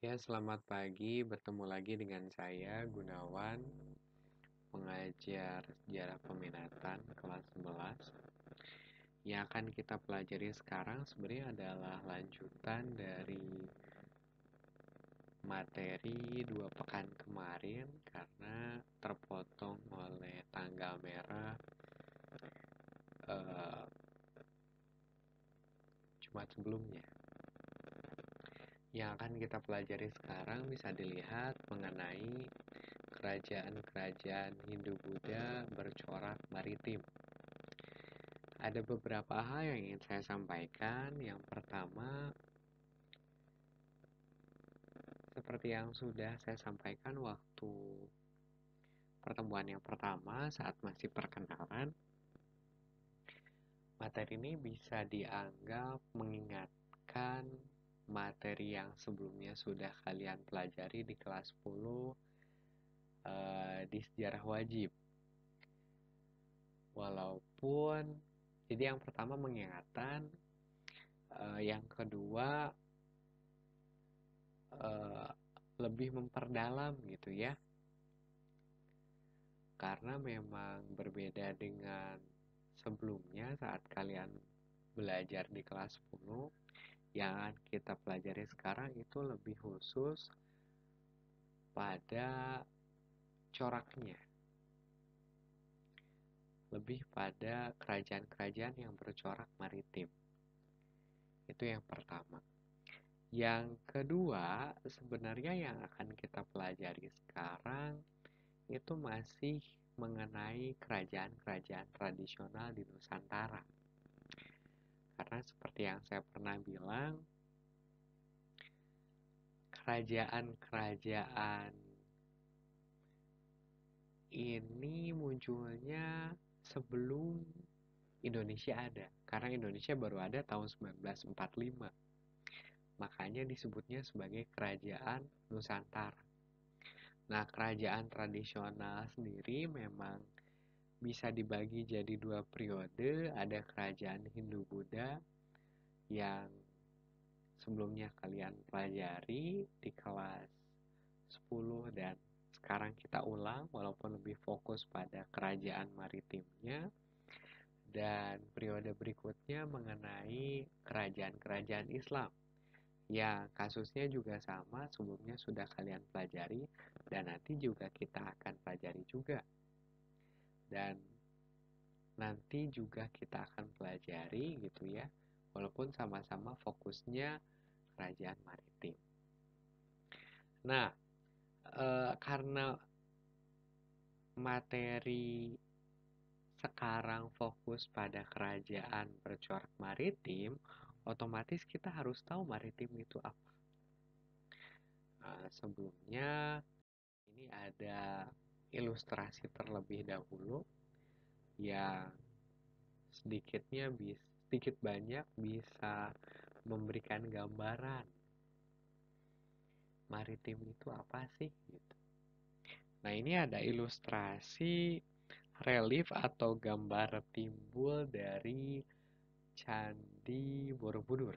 Ya, selamat pagi. Bertemu lagi dengan saya, Gunawan, pengajar sejarah peminatan kelas 11. Yang akan kita pelajari sekarang sebenarnya adalah lanjutan dari materi 2 pekan kemarin karena terpotong oleh tanggal merah eh, Jumat sebelumnya. Yang akan kita pelajari sekarang bisa dilihat mengenai kerajaan-kerajaan Hindu-Buddha bercorak maritim. Ada beberapa hal yang ingin saya sampaikan. Yang pertama, seperti yang sudah saya sampaikan waktu pertemuan yang pertama saat masih perkenalan, materi ini bisa dianggap mengingatkan materi yang sebelumnya sudah kalian pelajari di kelas 10 di sejarah wajib. Walaupun, jadi yang pertama mengingatkan, yang kedua lebih memperdalam gitu ya, karena memang berbeda dengan sebelumnya saat kalian belajar di kelas 10. Yang kita pelajari sekarang itu lebih khusus pada coraknya, lebih pada kerajaan-kerajaan yang bercorak maritim. Itu yang pertama. Yang kedua, sebenarnya yang akan kita pelajari sekarang itu masih mengenai kerajaan-kerajaan tradisional di Nusantara. Karena seperti yang saya pernah bilang, kerajaan-kerajaan ini munculnya sebelum Indonesia ada. Karena Indonesia baru ada tahun 1945. Makanya disebutnya sebagai kerajaan Nusantara. Nah, kerajaan tradisional sendiri memang bisa dibagi jadi 2 periode. Ada kerajaan Hindu-Buddha yang sebelumnya kalian pelajari di kelas 10 dan sekarang kita ulang walaupun lebih fokus pada kerajaan maritimnya. Dan periode berikutnya mengenai kerajaan-kerajaan Islam yang kasusnya juga sama, sebelumnya sudah kalian pelajari dan nanti juga kita akan pelajari juga. Dan nanti juga kita akan pelajari gitu ya, walaupun sama-sama fokusnya kerajaan maritim. Nah, karena materi sekarang fokus pada kerajaan bercorak maritim, otomatis kita harus tahu maritim itu apa. Sebelumnya ini ada ilustrasi terlebih dahulu yang sedikit banyak bisa memberikan gambaran maritim itu apa sih gitu. Nah, ini ada ilustrasi relief atau gambar timbul dari Candi Borobudur.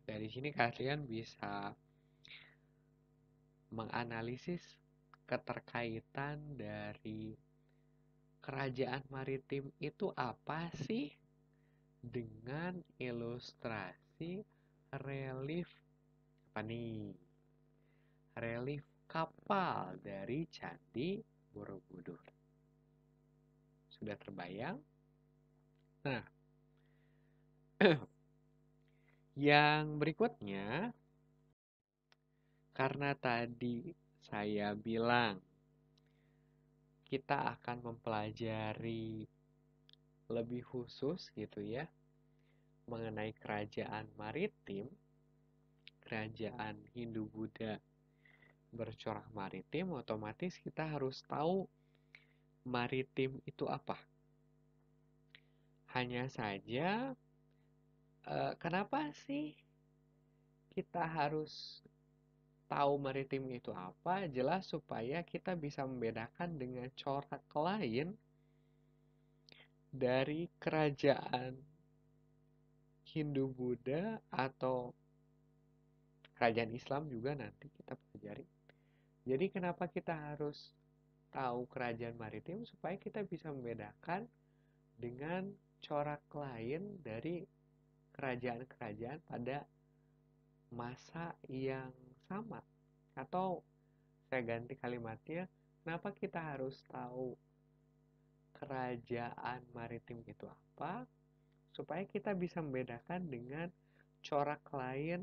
Dari sini kalian bisa menganalisis keterkaitan dari kerajaan maritim itu apa sih dengan ilustrasi relief apa nih? Relief kapal dari Candi Borobudur. Sudah terbayang? Nah, yang berikutnya, karena tadi saya bilang kita akan mempelajari lebih khusus gitu ya mengenai kerajaan maritim, kerajaan Hindu-Buddha bercorak maritim, otomatis kita harus tahu maritim itu apa. Hanya saja, kenapa sih kita harus tahu maritim itu apa? Jelas supaya kita bisa membedakan dengan corak lain dari kerajaan Hindu-Buddha atau kerajaan Islam juga nanti kita pelajari. Jadi kenapa kita harus tahu kerajaan maritim? Supaya kita bisa membedakan dengan corak lain dari kerajaan-kerajaan pada masa yang sama. Atau saya ganti kalimatnya, kenapa kita harus tahu kerajaan maritim itu apa? Supaya kita bisa membedakan dengan corak lain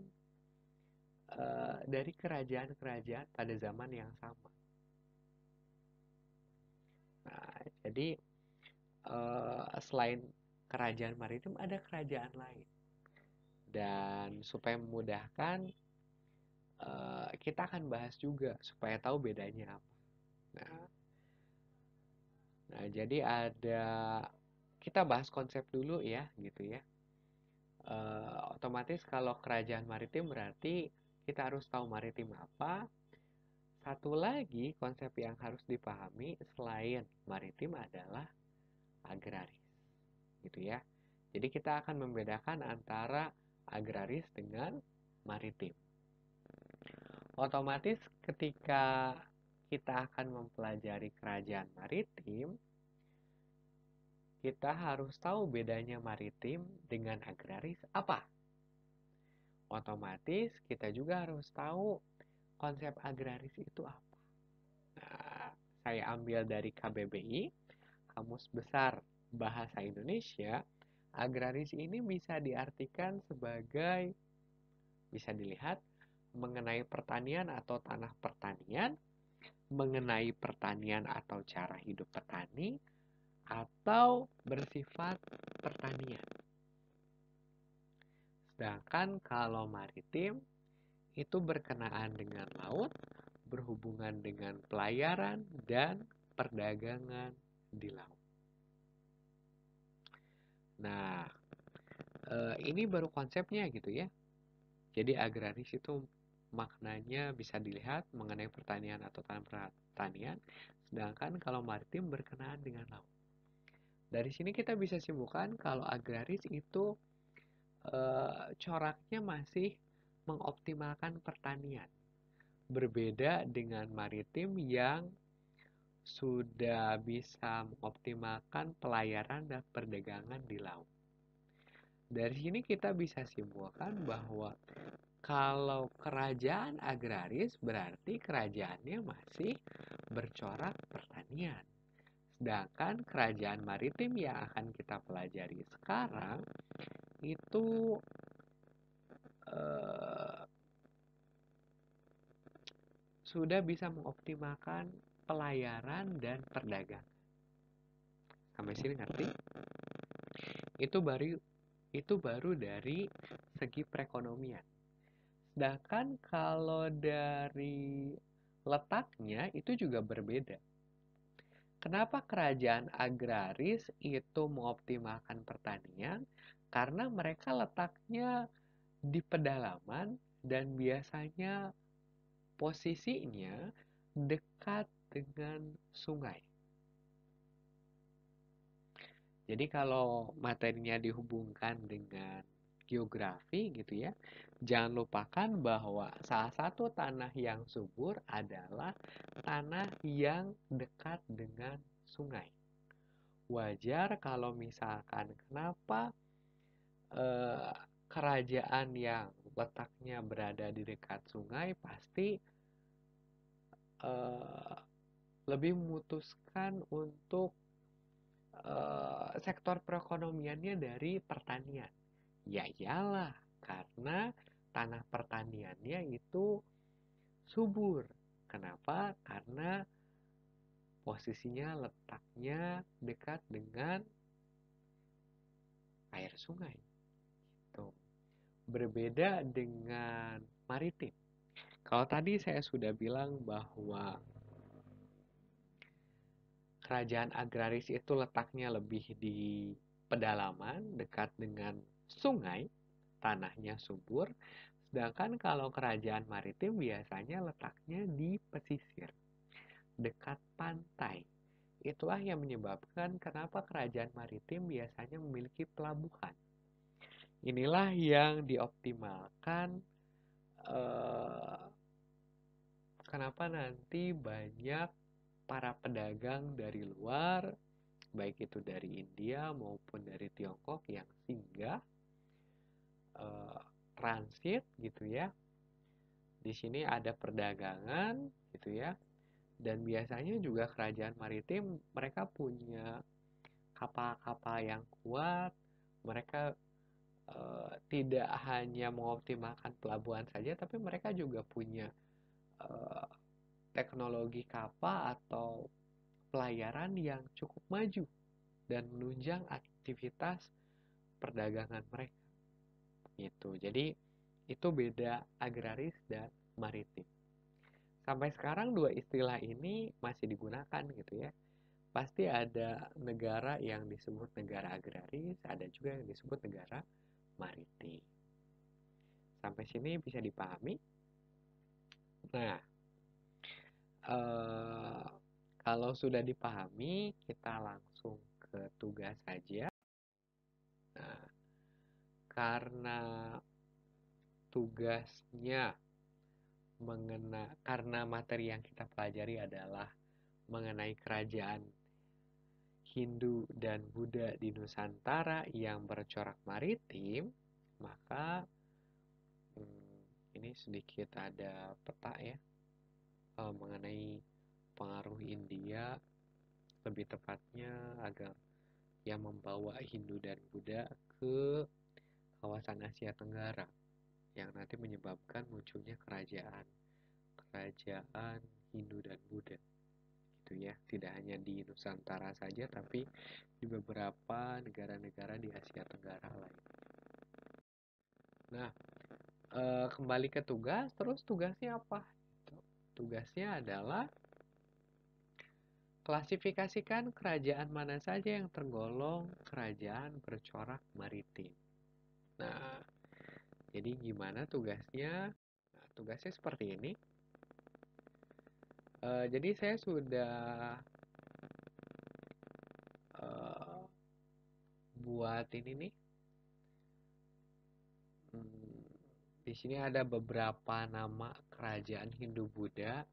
dari kerajaan-kerajaan pada zaman yang sama. Nah, jadi selain kerajaan maritim ada kerajaan lain. Dan supaya memudahkan, kita akan bahas juga supaya tahu bedanya apa. Nah, jadi kita bahas konsep dulu ya, gitu ya. Otomatis kalau kerajaan maritim berarti kita harus tahu maritim apa. Satu lagi konsep yang harus dipahami selain maritim adalah agraris, gitu ya. Jadi kita akan membedakan antara agraris dengan maritim. Otomatis ketika kita akan mempelajari kerajaan maritim, kita harus tahu bedanya maritim dengan agraris apa. Otomatis kita juga harus tahu konsep agraris itu apa. Nah, saya ambil dari KBBI, Kamus Besar Bahasa Indonesia. Agraris ini bisa diartikan sebagai, bisa dilihat, mengenai pertanian atau tanah pertanian, mengenai pertanian atau cara hidup petani, atau bersifat pertanian. Sedangkan kalau maritim itu berkenaan dengan laut, berhubungan dengan pelayaran dan perdagangan di laut. Nah, ini baru konsepnya gitu ya. Jadi agraris itu maknanya bisa dilihat mengenai pertanian atau tanah pertanian, sedangkan kalau maritim berkenaan dengan laut. Dari sini kita bisa simpulkan kalau agraris itu coraknya masih mengoptimalkan pertanian. Berbeda dengan maritim yang sudah bisa mengoptimalkan pelayaran dan perdagangan di laut. Dari sini kita bisa simpulkan bahwa kalau kerajaan agraris berarti kerajaannya masih bercorak pertanian. Sedangkan kerajaan maritim yang akan kita pelajari sekarang itu sudah bisa mengoptimalkan pelayaran dan perdagangan. Sampai sini ngerti? Itu baru dari segi perekonomian. Sedangkan kalau dari letaknya itu juga berbeda. Kenapa kerajaan agraris itu mengoptimalkan pertanian? Karena mereka letaknya di pedalaman dan biasanya posisinya dekat dengan sungai. Jadi kalau materinya dihubungkan dengan geografi gitu ya, jangan lupakan bahwa salah satu tanah yang subur adalah tanah yang dekat dengan sungai. Wajar kalau misalkan kenapa kerajaan yang letaknya berada di dekat sungai pasti lebih memutuskan untuk sektor perekonomiannya dari pertanian. Ya iyalah, karena tanah pertaniannya itu subur. Kenapa? Karena posisinya letaknya dekat dengan air sungai. Tuh. Berbeda dengan maritim. Kalau tadi saya sudah bilang bahwa kerajaan agraris itu letaknya lebih di pedalaman, dekat dengan sungai, tanahnya subur. Sedangkan kalau kerajaan maritim biasanya letaknya di pesisir, dekat pantai. Itulah yang menyebabkan kenapa kerajaan maritim biasanya memiliki pelabuhan. Inilah yang dioptimalkan kenapa nanti banyak para pedagang dari luar, baik itu dari India maupun dari Tiongkok yang singgah transit gitu ya. Di sini ada perdagangan gitu ya. Dan biasanya juga kerajaan maritim mereka punya kapal-kapal yang kuat. Mereka tidak hanya mengoptimalkan pelabuhan saja, tapi mereka juga punya teknologi kapal atau pelayaran yang cukup maju dan menunjang aktivitas perdagangan mereka. Gitu. Jadi itu beda agraris dan maritim. Sampai sekarang dua istilah ini masih digunakan gitu ya. Pasti ada negara yang disebut negara agraris, ada juga yang disebut negara maritim. Sampai sini bisa dipahami? Nah, kalau sudah dipahami, kita langsung ke tugas saja. Nah, karena tugasnya karena materi yang kita pelajari adalah mengenai kerajaan Hindu dan Buddha di Nusantara yang bercorak maritim, maka ini sedikit ada peta ya mengenai pengaruh India, lebih tepatnya agar yang membawa Hindu dan Buddha ke kawasan Asia Tenggara yang nanti menyebabkan munculnya kerajaan Hindu dan Buddha gitu ya, tidak hanya di Nusantara saja tapi di beberapa negara-negara di Asia Tenggara lain. Nah, kembali ke tugas, terus tugasnya apa? Tugasnya adalah klasifikasikan kerajaan mana saja yang tergolong kerajaan bercorak maritim. Nah, jadi gimana tugasnya? Nah, tugasnya seperti ini. Jadi saya sudah buat ini nih. Di sini ada beberapa nama kerajaan Hindu-Buddha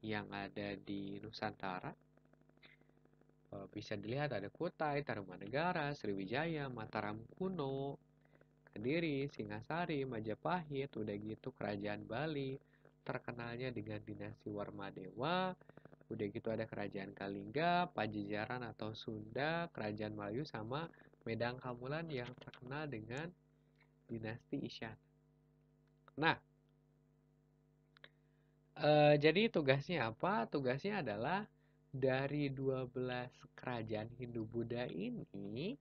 yang ada di Nusantara. Bisa dilihat ada Kutai, Tarumanegara, Sriwijaya, Mataram kuno, Kediri, Singasari, Majapahit, udah gitu kerajaan Bali, terkenalnya dengan dinasti Warmadewa, udah gitu ada kerajaan Kalingga, Pajajaran atau Sunda, kerajaan Melayu sama Medang Kamulan yang terkenal dengan dinasti Isyana. Nah, jadi tugasnya apa? Tugasnya adalah dari 12 kerajaan Hindu-Buddha ini,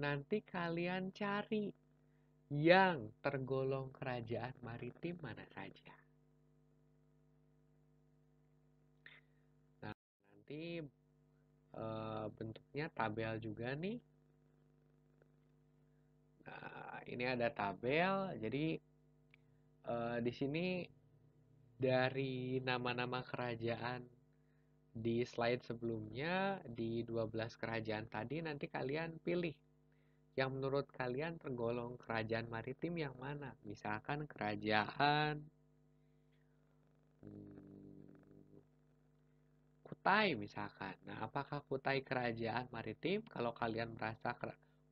nanti kalian cari yang tergolong kerajaan maritim mana saja. Nah, nanti bentuknya tabel juga nih. Nah, ini ada tabel. Jadi di sini dari nama-nama kerajaan di slide sebelumnya di 12 kerajaan tadi nanti kalian pilih yang menurut kalian tergolong kerajaan maritim yang mana. Misalkan kerajaan Kutai misalkan. Nah, apakah Kutai kerajaan maritim? Kalau kalian merasa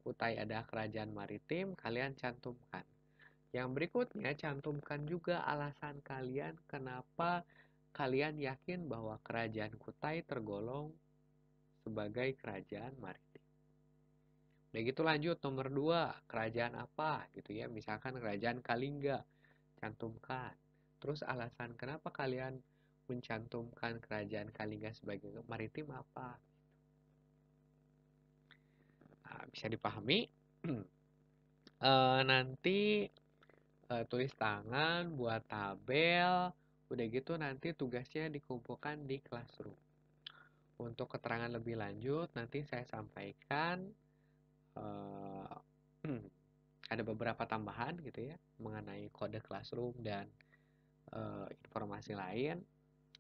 Kutai ada kerajaan maritim, kalian cantumkan. Yang berikutnya, cantumkan juga alasan kalian kenapa kalian yakin bahwa kerajaan Kutai tergolong sebagai kerajaan maritim. Udah gitu lanjut nomor 2, kerajaan apa gitu ya. Misalkan kerajaan Kalingga, cantumkan. Terus alasan kenapa kalian mencantumkan kerajaan Kalingga sebagai maritim apa? Nah, bisa dipahami. Nanti tulis tangan, buat tabel, udah gitu nanti tugasnya dikumpulkan di classroom. Untuk keterangan lebih lanjut nanti saya sampaikan ada beberapa tambahan gitu ya mengenai kode classroom dan informasi lain.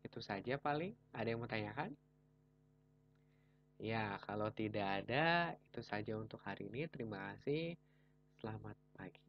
Itu saja paling. Ada yang mau tanyakan? Ya, kalau tidak ada, itu saja untuk hari ini. Terima kasih. Selamat pagi.